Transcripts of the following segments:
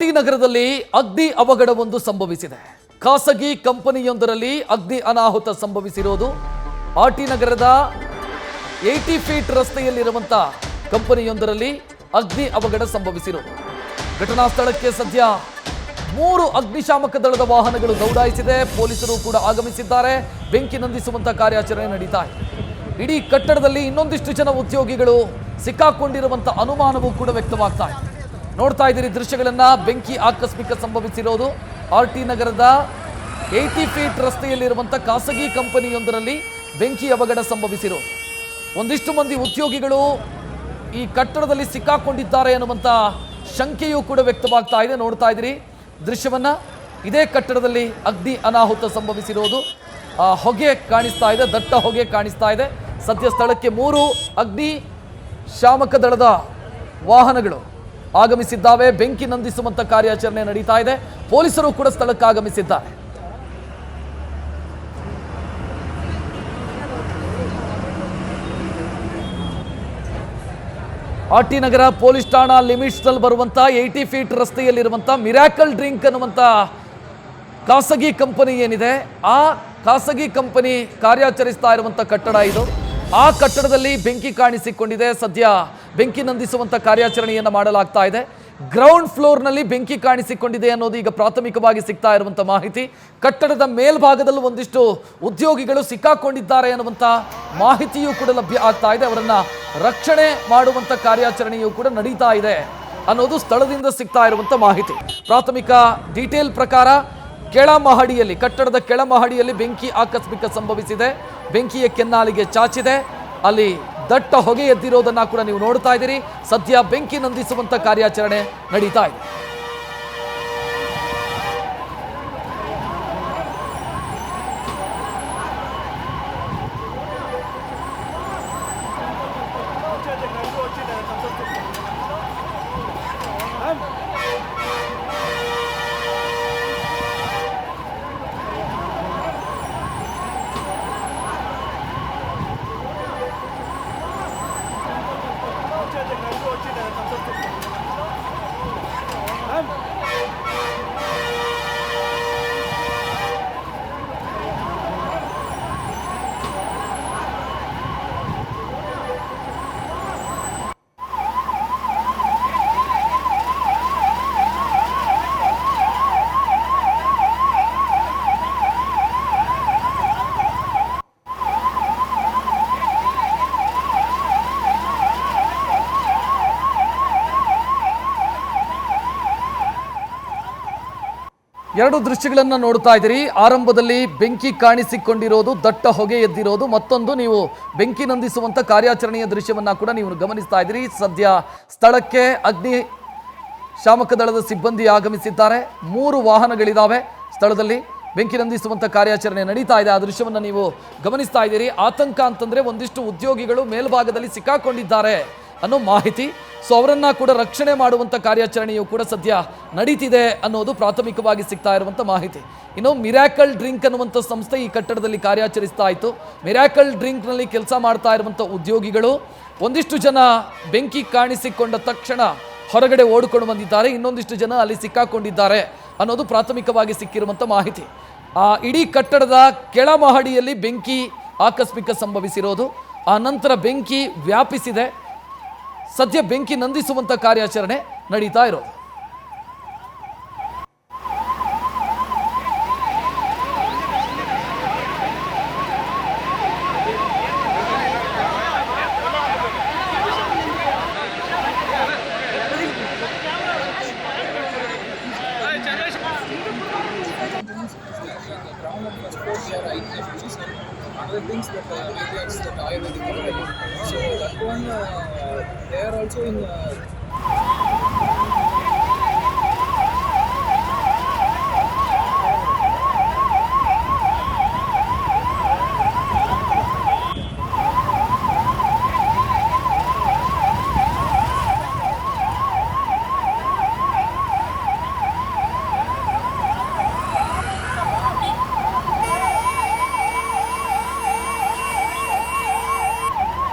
T ನಗರದಲ್ಲಿ ಅಗ್ನಿ ಅವಘಡವೊಂದು ಸಂಭವಿಸಿದೆ. ಖಾಸಗಿ ಕಂಪನಿಯೊಂದರಲ್ಲಿ ಅಗ್ನಿ ಅನಾಹುತ ಸಂಭವಿಸಿರುವುದು ಆರ್ಟಿ ನಗರದ 80 ಫೀಟ್ ರಸ್ತೆಯಲ್ಲಿರುವಂತ ಕಂಪನಿಯೊಂದರಲ್ಲಿ ಅಗ್ನಿ ಅವಘಡ ಸಂಭವಿಸಿರುವುದು. ಘಟನಾ ಸ್ಥಳಕ್ಕೆ ಸದ್ಯ 3 ಅಗ್ನಿಶಾಮಕ ದಳದ ವಾಹನಗಳು ದೌಡಾಯಿಸಿದೆ. ಪೊಲೀಸರು ಕೂಡ ಆಗಮಿಸಿದ್ದಾರೆ. ಬೆಂಕಿ ನಂದಿಸುವಂತ ಕಾರ್ಯಾಚರಣೆ ನಡೀತಾ ಇದೆ. ಇಡೀ ಕಟ್ಟಡದಲ್ಲಿ ಇನ್ನೊಂದಿಷ್ಟು ಜನ ಉದ್ಯೋಗಿಗಳು ಸಿಕ್ಕಾಕೊಂಡಿರುವಂತ ಅನುಮಾನವೂ ಕೂಡ ವ್ಯಕ್ತವಾಗ್ತಾ ಇದೆ. ನೋಡ್ತಾ ಇದ್ದೀರಿ ದೃಶ್ಯಗಳನ್ನ. ಬೆಂಕಿ ಆಕಸ್ಮಿಕ ಸಂಭವಿಸಿರೋದು ಆರ್ಟಿ ನಗರದ 80 ಫೀಟ್ ರಸ್ತೆಯಲ್ಲಿರುವಂಥ ಖಾಸಗಿ ಕಂಪನಿಯೊಂದರಲ್ಲಿ ಬೆಂಕಿ ಅವಘಡ ಸಂಭವಿಸಿರೋದು. ಒಂದಿಷ್ಟು ಮಂದಿ ಉದ್ಯೋಗಿಗಳು ಈ ಕಟ್ಟಡದಲ್ಲಿ ಸಿಕ್ಕಾಕೊಂಡಿದ್ದಾರೆ ಅನ್ನುವಂಥ ಶಂಕೆಯೂ ಕೂಡ ವ್ಯಕ್ತವಾಗ್ತಾ ಇದೆ. ನೋಡ್ತಾ ಇದ್ದೀರಿ ದೃಶ್ಯವನ್ನ. ಇದೇ ಕಟ್ಟಡದಲ್ಲಿ ಅಗ್ನಿ ಅನಾಹುತ ಸಂಭವಿಸಿರೋದು. ಹೊಗೆ ಕಾಣಿಸ್ತಾ ಇದೆ, ದಟ್ಟ ಹೊಗೆ ಕಾಣಿಸ್ತಾ ಇದೆ. ಸದ್ಯ ಸ್ಥಳಕ್ಕೆ 3 ಅಗ್ನಿ ಶಾಮಕ ದಳದ ವಾಹನಗಳು ಆಗಮಿಸಿದ್ದಾವೆ. ಬೆಂಕಿ ನಂದಿಸುವಂತ ಕಾರ್ಯಾಚರಣೆ ನಡೀತಾ ಇದೆ. ಪೊಲೀಸರು ಕೂಡ ಸ್ಥಳಕ್ಕೆ ಆಗಮಿಸಿದ್ದಾರೆ. ಆರ್ಟಿ ನಗರ ಪೊಲೀಸ್ ಠಾಣಾ ಲಿಮಿಟ್ಸ್ ನಲ್ಲಿ ಬರುವಂತ 80 ಫೀಟ್ ರಸ್ತೆಯಲ್ಲಿರುವಂತ ಮಿರಾಕಲ್ ಡ್ರಿಂಕ್ ಅನ್ನುವಂತ ಖಾಸಗಿ ಕಂಪನಿ ಏನಿದೆ, ಆ ಖಾಸಗಿ ಕಂಪನಿ ಕಾರ್ಯಾಚರಿಸ್ತಾ ಇರುವಂತ ಕಟ್ಟಡ ಇದು. ಆ ಕಟ್ಟಡದಲ್ಲಿ ಬೆಂಕಿ ಕಾಣಿಸಿಕೊಂಡಿದೆ. ಸದ್ಯ ಬೆಂಕಿ ನಂದಿಸುವಂತ ಕಾರ್ಯಾಚರಣೆಯನ್ನು ಮಾಡಲಾಗ್ತಾ ಇದೆ. ಗ್ರೌಂಡ್ ಫ್ಲೋರ್ನಲ್ಲಿ ಬೆಂಕಿ ಕಾಣಿಸಿಕೊಂಡಿದೆ ಅನ್ನೋದು ಈಗ ಪ್ರಾಥಮಿಕವಾಗಿ ಸಿಗ್ತಾ ಇರುವಂತ ಮಾಹಿತಿ. ಕಟ್ಟಡದ ಮೇಲ್ಭಾಗದಲ್ಲೂ ಒಂದಿಷ್ಟು ಉದ್ಯೋಗಿಗಳು ಸಿಕ್ಕಾಕೊಂಡಿದ್ದಾರೆ ಅನ್ನುವಂಥ ಮಾಹಿತಿಯೂ ಕೂಡ ಲಭ್ಯ ಆಗ್ತಾ ಇದೆ. ಅವರನ್ನ ರಕ್ಷಣೆ ಮಾಡುವಂತ ಕಾರ್ಯಾಚರಣೆಯೂ ಕೂಡ ನಡೀತಾ ಇದೆ ಅನ್ನೋದು ಸ್ಥಳದಿಂದ ಸಿಗ್ತಾ ಇರುವಂತ ಮಾಹಿತಿ. ಪ್ರಾಥಮಿಕ ಡೀಟೇಲ್ ಪ್ರಕಾರ ಕಟ್ಟಡದ ಕೆಳ ಮಹಡಿಯಲ್ಲಿ ಬೆಂಕಿ ಆಕಸ್ಮಿಕ ಸಂಭವಿಸಿದೆ. ಬೆಂಕಿಯ ಕೆನ್ನಾಲಿಗೆ ಚಾಚಿದೆ. ಅಲ್ಲಿ ದಟ್ಟ ಹೊಗೆ ಎದ್ದಿರೋದನ್ನ ಕೂಡ ನೀವು ನೋಡ್ತಾ ಇದ್ದೀರಿ. ಸದ್ಯ ಬೆಂಕಿ ನಂದಿಸುವಂತ ಕಾರ್ಯಾಚರಣೆ ನಡೀತಾ ಇದೆ. ಎರಡು ದೃಶ್ಯಗಳನ್ನು ನೋಡ್ತಾ ಇದ್ದೀರಿ. ಆರಂಭದಲ್ಲಿ ಬೆಂಕಿ ಕಾಣಿಸಿಕೊಂಡಿರೋದು, ದಟ್ಟ ಹೊಗೆ ಎದ್ದಿರೋದು. ಮತ್ತೊಂದು ನೀವು ಬೆಂಕಿ ನಂದಿಸುವಂತ ಕಾರ್ಯಾಚರಣೆಯ ದೃಶ್ಯವನ್ನ ಕೂಡ ನೀವು ಗಮನಿಸ್ತಾ ಇದ್ದೀರಿ. ಸದ್ಯ ಸ್ಥಳಕ್ಕೆ ಅಗ್ನಿ ಶಾಮಕ ದಳದ ಸಿಬ್ಬಂದಿ ಆಗಮಿಸಿದ್ದಾರೆ. 3 ವಾಹನಗಳಿದ್ದಾವೆ. ಸ್ಥಳದಲ್ಲಿ ಬೆಂಕಿ ನಂದಿಸುವಂತ ಕಾರ್ಯಾಚರಣೆ ನಡೀತಾ ಇದೆ. ಆ ದೃಶ್ಯವನ್ನು ನೀವು ಗಮನಿಸ್ತಾ ಇದ್ದೀರಿ. ಆತಂಕ ಅಂತಂದ್ರೆ ಒಂದಿಷ್ಟು ಉದ್ಯೋಗಿಗಳು ಮೇಲ್ಭಾಗದಲ್ಲಿ ಸಿಕ್ಕಾಕೊಂಡಿದ್ದಾರೆ ಅನ್ನೋ ಮಾಹಿತಿ. ಸೊ ಅವರನ್ನ ಕೂಡ ರಕ್ಷಣೆ ಮಾಡುವಂತ ಕಾರ್ಯಾಚರಣೆಯು ಕೂಡ ಸದ್ಯ ನಡೀತಿದೆ ಅನ್ನೋದು ಪ್ರಾಥಮಿಕವಾಗಿ ಸಿಗ್ತಾ ಇರುವಂತ ಮಾಹಿತಿ. ಇನ್ನು ಮಿರಾಕಲ್ ಡ್ರಿಂಕ್ ಅನ್ನುವಂಥ ಸಂಸ್ಥೆ ಈ ಕಟ್ಟಡದಲ್ಲಿ ಕಾರ್ಯಾಚರಿಸ್ತಾ ಇತ್ತು. ಮಿರಾಕಲ್ ಡ್ರಿಂಕ್ನಲ್ಲಿ ಕೆಲಸ ಮಾಡ್ತಾ ಇರುವಂಥ ಉದ್ಯೋಗಿಗಳು ಒಂದಿಷ್ಟು ಜನ ಬೆಂಕಿ ಕಾಣಿಸಿಕೊಂಡ ತಕ್ಷಣ ಹೊರಗಡೆ ಓಡಿಕೊಂಡು ಬಂದಿದ್ದಾರೆ. ಇನ್ನೊಂದಿಷ್ಟು ಜನ ಅಲ್ಲಿ ಸಿಕ್ಕಾಕೊಂಡಿದ್ದಾರೆ ಅನ್ನೋದು ಪ್ರಾಥಮಿಕವಾಗಿ ಸಿಕ್ಕಿರುವಂಥ ಮಾಹಿತಿ. ಇಡೀ ಕಟ್ಟಡದ ಕೆಳ ಮಹಡಿಯಲ್ಲಿ ಬೆಂಕಿ ಆಕಸ್ಮಿಕ ಸಂಭವಿಸಿರೋದು. ಆ ನಂತರ ಬೆಂಕಿ ವ್ಯಾಪಿಸಿದೆ. ಸದ್ಯ ಬೆಂಕಿ ನಂದಿಸುವಂತ ಕಾರ್ಯಾಚರಣೆ ನಡೀತಾ ಇರೋದು. Other things that relates the Ayurvedic therapy. So that one, they are also in.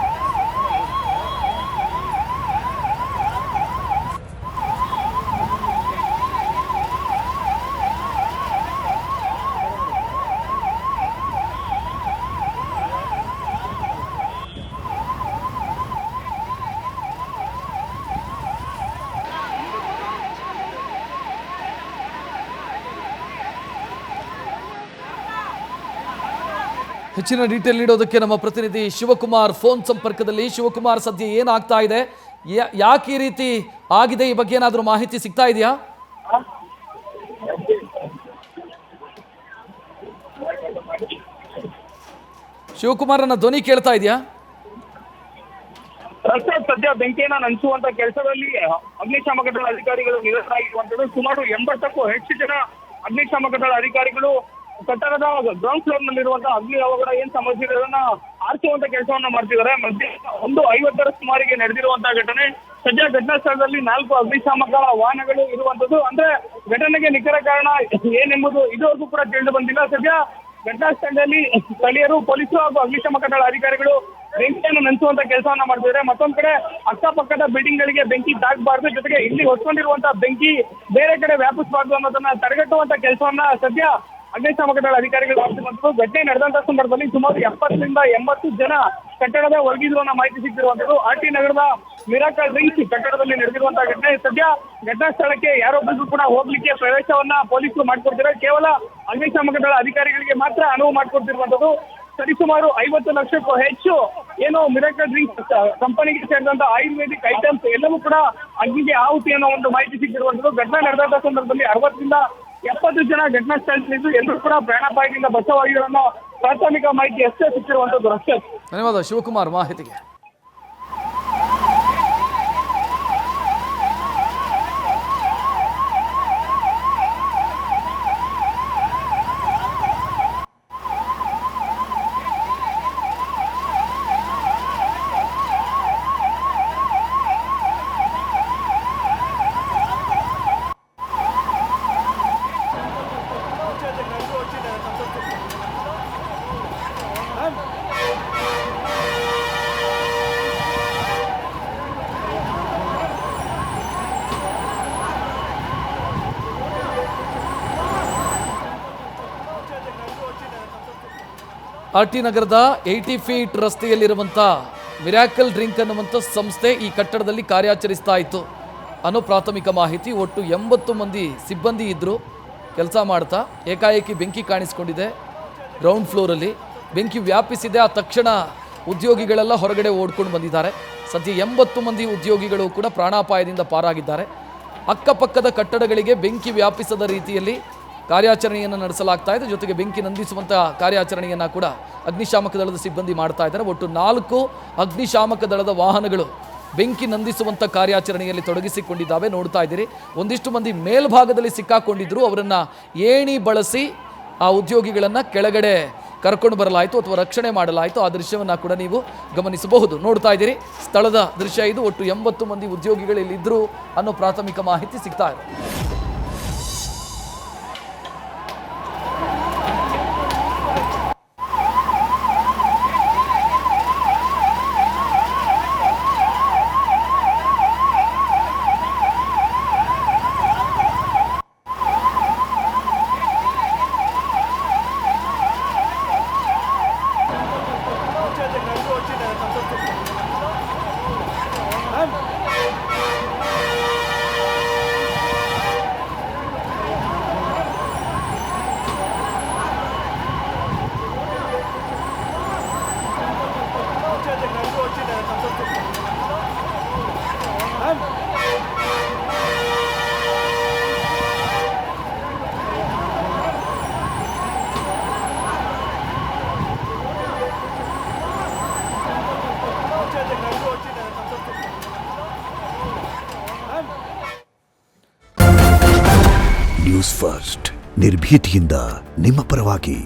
ಹೆಚ್ಚಿನ ಡೀಟೇಲ್ ನೀಡೋದಕ್ಕೆ ನಮ್ಮ ಪ್ರತಿನಿಧಿ ಶಿವಕುಮಾರ್ ಫೋನ್ ಸಂಪರ್ಕದಲ್ಲಿ. ಶಿವಕುಮಾರ್, ಸದ್ಯ ಏನಾಗ್ತಾ ಇದೆ, ಯಾಕೆ ಈ ರೀತಿ ಆಗಿದೆ, ಈ ಬಗ್ಗೆ ಏನಾದರೂ ಮಾಹಿತಿ ಸಿಗ್ತಾ ಇದೆಯಾ? ಶಿವಕುಮಾರನ ಧ್ವನಿ ಕೇಳ್ತಾ ಇದೆಯಾ? ಸದ್ಯ ಬೆಂಕಿಯನ್ನ ನಂಚುವಂತ ಕೆಲಸದಲ್ಲಿ ಅಗ್ನಿಶಾಮಕ ದಳ ಅಧಿಕಾರಿಗಳು ನಿರತರಾಗಿರುವಂತದ್ದು. ಸುಮಾರು 80ಕ್ಕೂ ಹೆಚ್ಚು ಜನ ಅಗ್ನಿಶಾಮಕ ದಳ ಅಧಿಕಾರಿಗಳು ಕಟ್ಟಡದ ಗ್ರೌಂಡ್ ಫ್ಲೋರ್ ನಲ್ಲಿರುವಂತಹ ಅಗ್ನಿ ಅವಘಡ ಏನ್ ಸಮಸ್ಯೆ ಇದೆ ಅದನ್ನ ಆರಿಸುವಂತ ಕೆಲಸವನ್ನ ಮಾಡ್ತಿದ್ದಾರೆ. ಮಧ್ಯಾಹ್ನ 1:50 ಸುಮಾರಿಗೆ ನಡೆದಿರುವಂತಹ ಘಟನೆ. ಸದ್ಯ ಘಟನಾ ಸ್ಥಳದಲ್ಲಿ 4 ಅಗ್ನಿಶಾಮಕ ವಾಹನಗಳು ಇರುವಂತದ್ದು. ಅಂದ್ರೆ ಘಟನೆಗೆ ನಿಖರ ಕಾರಣ ಏನೆಂಬುದು ಇದುವರೆಗೂ ಕೂಡ ತಿಳಿದು ಬಂದಿಲ್ಲ. ಸದ್ಯ ಘಟನಾ ಸ್ಥಳದಲ್ಲಿ ಸ್ಥಳೀಯರು, ಪೊಲೀಸರು ಹಾಗೂ ಅಗ್ನಿಶಾಮಕ ದಳ ಅಧಿಕಾರಿಗಳು ಬೆಂಕಿಯನ್ನು ನಂಚುವಂತ ಕೆಲಸವನ್ನ ಮಾಡ್ತಿದ್ದಾರೆ. ಮತ್ತೊಂದ್ ಕಡೆ ಅಕ್ಕಪಕ್ಕದ ಬಿಲ್ಡಿಂಗ್ ಗಳಿಗೆ ಬೆಂಕಿ ತಾಗಬಾರ್ದು, ಜೊತೆಗೆ ಇಲ್ಲಿ ಹೊತ್ಕೊಂಡಿರುವಂತಹ ಬೆಂಕಿ ಬೇರೆ ಕಡೆ ವ್ಯಾಪಿಸಬಾರ್ದು ಅನ್ನೋದನ್ನ ತಡೆಗಟ್ಟುವಂತ ಕೆಲಸವನ್ನ ಸದ್ಯ ಅಗ್ನಿಶಾಮಕ ದಳ ಅಧಿಕಾರಿಗಳು ಮಾಡ್ತಿರುವಂತದ್ದು. ಘಟನೆ ನಡೆದಂತ ಸಂದರ್ಭದಲ್ಲಿ ಸುಮಾರು 70 ರಿಂದ 80 ಜನ ಕಟ್ಟಡದ ಒಳಗಿದ್ರು ಅನ್ನೋ ಮಾಹಿತಿ ಸಿಗ್ತಿರುವಂತದ್ದು. ಆರ್ಟಿ ನಗರದ ಮಿರಾಕಲ್ ಡ್ರಿಂಕ್ಸ್ ಕಟ್ಟಡದಲ್ಲಿ ನಡೆದಿರುವಂತಹ ಘಟನೆ. ಸದ್ಯ ಘಟನಾ ಸ್ಥಳಕ್ಕೆ ಯಾರೊಬ್ಬರಿಗೂ ಕೂಡ ಹೋಗ್ಲಿಕ್ಕೆ ಪ್ರವೇಶವನ್ನ ಪೊಲೀಸರು ಮಾಡ್ಕೊಡ್ತಿದ್ದಾರೆ. ಕೇವಲ ಅಗ್ನಿಶಾಮಕ ದಳ ಅಧಿಕಾರಿಗಳಿಗೆ ಮಾತ್ರ ಅನುವು ಮಾಡ್ಕೊಡ್ತಿರುವಂತದ್ದು. ಸರಿಸುಮಾರು 50 ಲಕ್ಷಕ್ಕೂ ಹೆಚ್ಚು ಏನು ಮಿರಾಕಲ್ ಡ್ರಿಂಕ್ಸ್ ಕಂಪನಿಗೆ ಸೇರಿದಂತ ಆಯುರ್ವೇದಿಕ್ ಐಟಮ್ಸ್ ಎಲ್ಲವೂ ಕೂಡ ಅಗ್ನಿಗೆ ಆಹುತಿ ಅನ್ನೋ ಒಂದು ಮಾಹಿತಿ ಸಿಗ್ತಿರುವಂತದ್ದು. ಘಟನೆ ನಡೆದಂತ ಸಂದರ್ಭದಲ್ಲಿ 60 ರಿಂದ 70 ಜನ ಘಟನಾ ಸ್ಥಳದಲ್ಲಿದ್ದು ಎಲ್ಲರೂ ಕೂಡ ಪ್ರಾಣಾಪಾಯದಿಂದ ಬಚಾವಾಗಿರೋ ಪ್ರಾಥಮಿಕ ಮಾಹಿತಿ ಅಷ್ಟೇ ಸಿಕ್ಕಿರುವಂತದ್ದು. ಅಷ್ಟೇ. ಧನ್ಯವಾದ ಶಿವಕುಮಾರ್ ಮಾಹಿತಿಗೆ. ಆರ್ಟಿ ನಗರದ 80 ಫೀಟ್ ರಸ್ತೆಯಲ್ಲಿರುವಂಥ ಮಿರಾಕಲ್ ಡ್ರಿಂಕ್ ಅನ್ನುವಂಥ ಸಂಸ್ಥೆ ಈ ಕಟ್ಟಡದಲ್ಲಿ ಕಾರ್ಯಾಚರಿಸ್ತಾ ಇತ್ತು ಅನ್ನೋ ಪ್ರಾಥಮಿಕ ಮಾಹಿತಿ. ಒಟ್ಟು 80 ಮಂದಿ ಸಿಬ್ಬಂದಿ ಇದ್ದರು ಕೆಲಸ ಮಾಡ್ತಾ. ಏಕಾಏಕಿ ಬೆಂಕಿ ಕಾಣಿಸ್ಕೊಂಡಿದೆ. ಗ್ರೌಂಡ್ ಫ್ಲೋರಲ್ಲಿ ಬೆಂಕಿ ವ್ಯಾಪಿಸಿದೆ. ಆ ತಕ್ಷಣ ಉದ್ಯೋಗಿಗಳೆಲ್ಲ ಹೊರಗಡೆ ಓಡ್ಕೊಂಡು ಬಂದಿದ್ದಾರೆ. ಸದ್ಯ 80 ಮಂದಿ ಉದ್ಯೋಗಿಗಳು ಕೂಡ ಪ್ರಾಣಾಪಾಯದಿಂದ ಪಾರಾಗಿದ್ದಾರೆ. ಅಕ್ಕಪಕ್ಕದ ಕಟ್ಟಡಗಳಿಗೆ ಬೆಂಕಿ ವ್ಯಾಪಿಸದ ರೀತಿಯಲ್ಲಿ ಕಾರ್ಯಾಚರಣೆಯನ್ನು ನಡೆಸಲಾಗ್ತಾ ಇದೆ. ಜೊತೆಗೆ ಬೆಂಕಿ ನಂದಿಸುವಂಥ ಕಾರ್ಯಾಚರಣೆಯನ್ನು ಕೂಡ ಅಗ್ನಿಶಾಮಕ ದಳದ ಸಿಬ್ಬಂದಿ ಮಾಡ್ತಾ ಇದ್ದಾರೆ. ಒಟ್ಟು 4 ಅಗ್ನಿಶಾಮಕ ದಳದ ವಾಹನಗಳು ಬೆಂಕಿ ನಂದಿಸುವಂಥ ಕಾರ್ಯಾಚರಣೆಯಲ್ಲಿ ತೊಡಗಿಸಿಕೊಂಡಿದ್ದಾವೆ. ನೋಡ್ತಾ ಇದ್ದೀರಿ, ಒಂದಿಷ್ಟು ಮಂದಿ ಮೇಲ್ಭಾಗದಲ್ಲಿ ಸಿಕ್ಕಾಕೊಂಡಿದ್ದರು. ಅವರನ್ನು ಏಣಿ ಬಳಸಿ ಆ ಉದ್ಯೋಗಿಗಳನ್ನು ಕೆಳಗಡೆ ಕರ್ಕೊಂಡು ಬರಲಾಯಿತು ಅಥವಾ ರಕ್ಷಣೆ ಮಾಡಲಾಯಿತು. ಆ ದೃಶ್ಯವನ್ನು ಕೂಡ ನೀವು ಗಮನಿಸಬಹುದು. ನೋಡ್ತಾ ಇದ್ದೀರಿ, ಸ್ಥಳದ ದೃಶ್ಯ ಇದು. ಒಟ್ಟು 80 ಮಂದಿ ಉದ್ಯೋಗಿಗಳು ಇಲ್ಲಿದ್ದರು ಅನ್ನೋ ಪ್ರಾಥಮಿಕ ಮಾಹಿತಿ ಸಿಗ್ತಾ ಇದೆ. ನ್ಯೂಸ್ ಫಸ್ಟ್ ನಿರ್ಭೀತಿಯಿಂದ ನಿಮ್ಮ ಪರವಾಗಿ.